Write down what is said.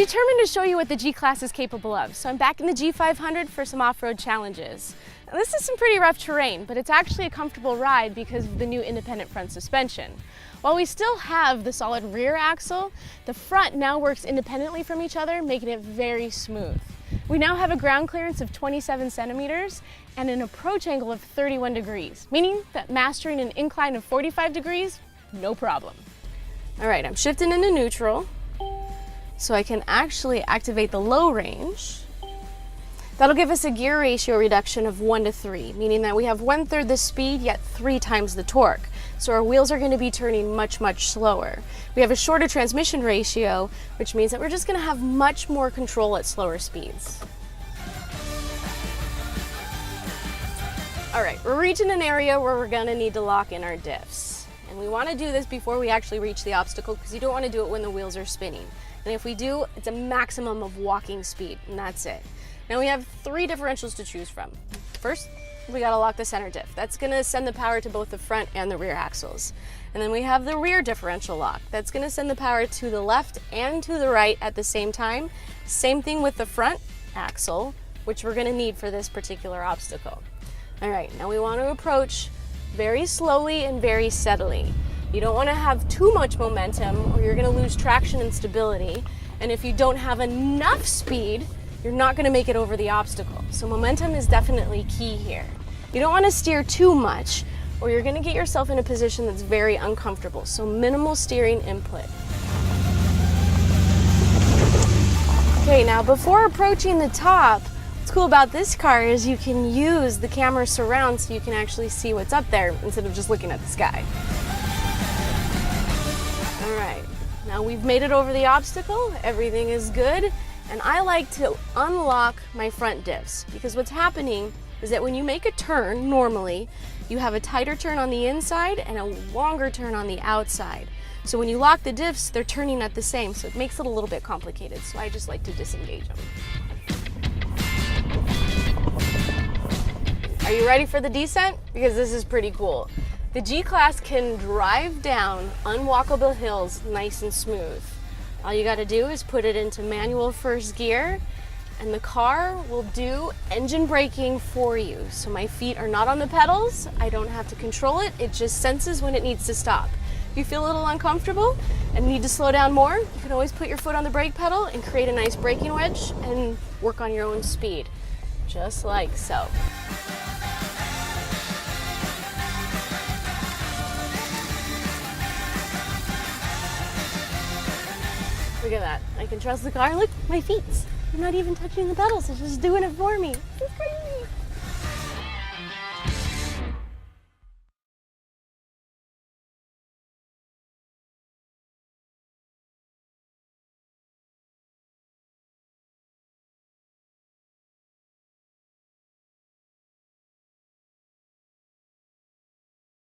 determined to show you what the G-Class is capable of, so I'm back in the G500 for some off-road challenges. Now, this is some pretty rough terrain, but it's actually a comfortable ride because of the new independent front suspension. While we still have the solid rear axle, the front now works independently from each other, making it very smooth. We now have a ground clearance of 27 centimeters and an approach angle of 31 degrees, meaning that mastering an incline of 45 degrees, no problem. All right, I'm shifting into neutral so I can actually activate the low range. That'll give us a gear ratio reduction of 1 to 3, meaning that we have 1/3 the speed, yet 3 times the torque. So our wheels are going to be turning much, much slower. We have a shorter transmission ratio, which means that we're just going to have much more control at slower speeds. All right, we're reaching an area where we're going to need to lock in our diffs. And we want to do this before we actually reach the obstacle because you don't want to do it when the wheels are spinning. And if we do, it's a maximum of walking speed, and that's it. Now we have 3 differentials to choose from. First, we gotta lock the center diff. That's gonna send the power to both the front and the rear axles. And then we have the rear differential lock. That's gonna send the power to the left and to the right at the same time. Same thing with the front axle, which we're gonna need for this particular obstacle. All right, now we wanna approach very slowly and very steadily. You don't wanna have too much momentum or you're gonna lose traction and stability. And if you don't have enough speed, you're not gonna make it over the obstacle. So momentum is definitely key here. You don't wanna steer too much or you're gonna get yourself in a position that's very uncomfortable. So minimal steering input. Okay, now before approaching the top, what's cool about this car is you can use the camera surround so you can actually see what's up there instead of just looking at the sky. All right, now we've made it over the obstacle, everything is good. And I like to unlock my front diffs because what's happening is that when you make a turn, normally, you have a tighter turn on the inside and a longer turn on the outside. So when you lock the diffs, they're turning at the same, so it makes it a little bit complicated. So I just like to disengage them. Are you ready for the descent? Because this is pretty cool. The G-Class can drive down unwalkable hills nice and smooth. All you gotta do is put it into manual first gear and the car will do engine braking for you. So my feet are not on the pedals, I don't have to control it, it just senses when it needs to stop. If you feel a little uncomfortable and need to slow down more, you can always put your foot on the brake pedal and create a nice braking wedge and work on your own speed, just like so. Look at that. I can trust the car. Look, my feet. I'm not even touching the pedals. It's just doing it for me. It's crazy.